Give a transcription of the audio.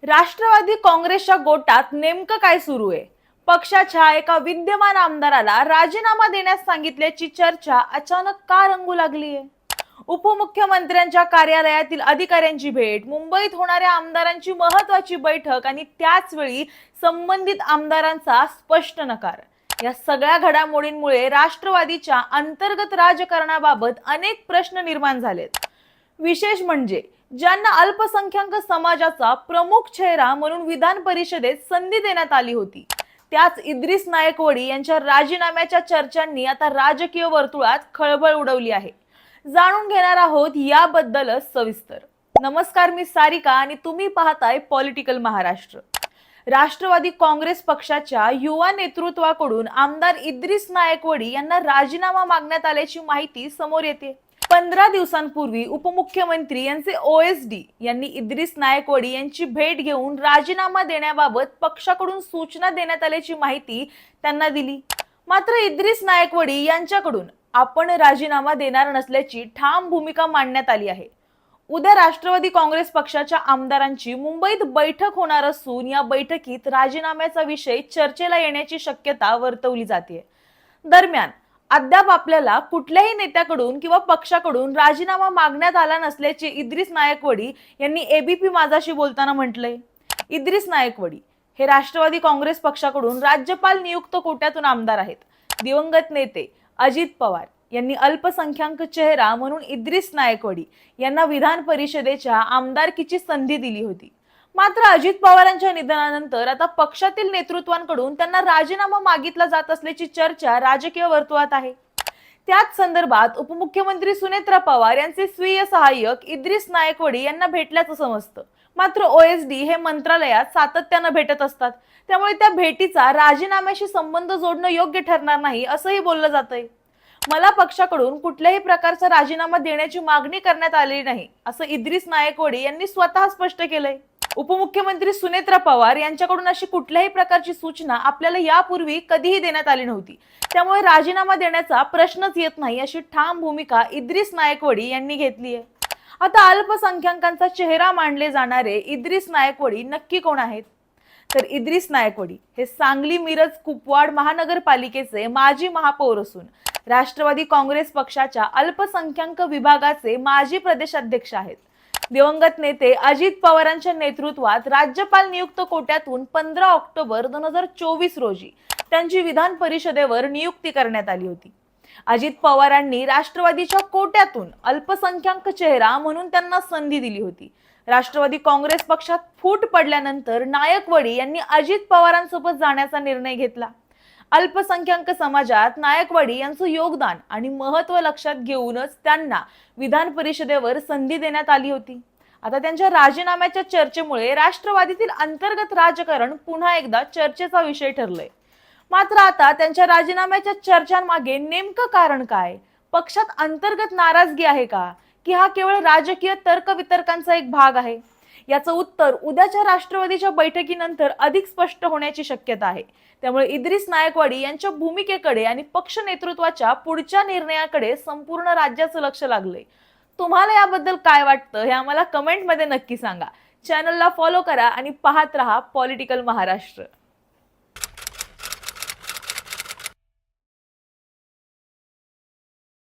राष्ट्रवादी काँग्रेसच्या गोटात नेमकं काय सुरू आहे? पक्षाच्या एका विद्यमान आमदाराला राजीनामा देण्यास सांगितल्याची चर्चा अचानक का रंगू लागली आहे? उपमुख्यमंत्र्यांच्या कार्यालयातील अधिकाऱ्यांची भेट, मुंबईत होणाऱ्या आमदारांची महत्त्वाची बैठक आणि त्याच वेळी संबंधित आमदारांचा स्पष्ट नकार. या सगळ्या घडामोडींमुळे राष्ट्रवादीच्या अंतर्गत राजकारणाबाबत अनेक प्रश्न निर्माण झालेत. विशेष म्हणजे ज्यांना अल्पसंख्याक समाजाचा प्रमुख चेहरा म्हणून विधान परिषदेत संधी देण्यात आली होती, त्याच इद्रिस नायकवडी यांच्या राजीनाम्याच्या चर्चांनी आता राजकीय वर्तुळात खळबळ उडवली आहे. जाणून घेणार आहोत याबद्दलच सविस्तर. नमस्कार, मी सारिका आणि तुम्ही पाहताय पॉलिटिकल महाराष्ट्र. राष्ट्रवादी काँग्रेस पक्षाच्या युवा नेतृत्वाकडून आमदार इद्रिस नायकवडी यांना राजीनामा मागण्यात आल्याची माहिती समोर येते. 15 दिवसांपूर्वी उपमुख्यमंत्री यांचे ओएसडी यांनी इद्रिस नायकवडी यांची भेट घेऊन राजीनामा देण्याबाबत पक्षाकडून सूचना देण्यात आल्याची माहिती त्यांना दिली. मात्र इद्रिस नायकवडी यांच्याकडून आपण राजीनामा देणार नसल्याची ठाम भूमिका मांडण्यात आली आहे. उद्या राष्ट्रवादी काँग्रेस पक्षाच्या आमदारांची मुंबईत बैठक होणार असून या बैठकीत राजीनाम्याचा विषय चर्चेला येण्याची शक्यता वर्तवली जाते. दरम्यान अद्याप आपल्याला कुठल्याही नेत्याकडून किंवा पक्षाकडून राजीनामा मागण्यात आला नसल्याचे इद्रिस नायकवडी यांनी एबीपी माझाशी बोलताना म्हटलंय. इद्रिस नायकवडी हे राष्ट्रवादी काँग्रेस पक्षाकडून राज्यपाल नियुक्त कोट्यातून आमदार आहेत. दिवंगत नेते अजित पवार यांनी अल्पसंख्याक चेहरा म्हणून इद्रिस नायकवडी यांना विधान परिषदेच्या आमदारकीची संधी दिली होती. मात्र अजित पवारांच्या निधनानंतर आता पक्षातील नेतृत्वांकडून त्यांना राजीनामा मागितला जात असल्याची चर्चा राजकीय वर्तुळात आहे. त्याच संदर्भात उपमुख्यमंत्री सुनेत्रा पवार यांचे स्वीय सहाय्यक इद्रिस नायकवडी यांना भेटल्याचं समजतं. मात्र ओएसडी हे मंत्रालयात सातत्यानं भेटत असतात, त्यामुळे त्या भेटीचा राजीनाम्याशी संबंध जोडणं योग्य ठरणार नाही असंही बोललं जातंय. मला पक्षाकडून कुठल्याही प्रकारचा राजीनामा देण्याची मागणी करण्यात आलेली नाही असं इद्रिस नायकवडी यांनी स्वतः स्पष्ट केलंय. उपमुख्यमंत्री सुनेत्रा पवार यांच्याकडून अशी कुठल्याही प्रकारची सूचना आपल्याला यापूर्वी कधीही देण्यात आली नव्हती, त्यामुळे राजीनामा देण्याचा प्रश्नच येत नाही अशी ठाम भूमिका इद्रिस नायकवडी यांनी घेतली आहे. आता अल्पसंख्याकांचा चेहरा मानले जाणारे इद्रिस नायकवडी नक्की कोण आहेत? तर इद्रिस नायकवडी हे सांगली, मिरज, कुपवाड महानगरपालिकेचे माजी महापौर असून राष्ट्रवादी काँग्रेस पक्षाच्या अल्पसंख्याक विभागाचे माजी प्रदेशाध्यक्ष आहेत. दिवंगत नेते अजित पवारांच्या नेतृत्वात राज्यपाल नियुक्त कोट्यातून 15 ऑक्टोबर 2024 रोजी त्यांची विधान परिषदेवर नियुक्ती करण्यात आली होती. अजित पवारांनी राष्ट्रवादीच्या कोट्यातून अल्पसंख्याक चेहरा म्हणून त्यांना संधी दिली होती. राष्ट्रवादी काँग्रेस पक्षात फूट पडल्यानंतर नायकवडी यांनी अजित पवारांसोबत जाण्याचा निर्णय घेतला. अल्पसंख्याक समाजात नायकवडी यांचं योगदान आणि महत्त्व लक्षात घेऊनच त्यांना विधान परिषदेवर संधी देण्यात आली होती. आता त्यांच्या राजीनाम्याच्या चर्चेमुळे राष्ट्रवादीतील अंतर्गत राजकारण पुन्हा एकदा चर्चेचा विषय ठरलंय. मात्र आता त्यांच्या राजीनाम्याच्या चर्चांमागे नेमकं कारण काय? पक्षात अंतर्गत नाराजगी आहे का, की हा केवळ राजकीय तर्कवितर्कांचा एक भाग आहे? याचं उत्तर उद्याच्या राष्ट्रवादीच्या बैठकीनंतर अधिक स्पष्ट होण्याची शक्यता आहे. त्यामुळे इद्रिस नायकवडी यांच्या भूमिकेकडे आणि पक्ष नेतृत्वाच्या पुढच्या निर्णयाकडे संपूर्ण राज्याचं लक्ष लागलंय. तुम्हाला याबद्दल काय वाटतं हे आम्हाला कमेंटमध्ये नक्की सांगा. चॅनलला फॉलो करा आणि पाहत रहा पॉलिटिकल महाराष्ट्र.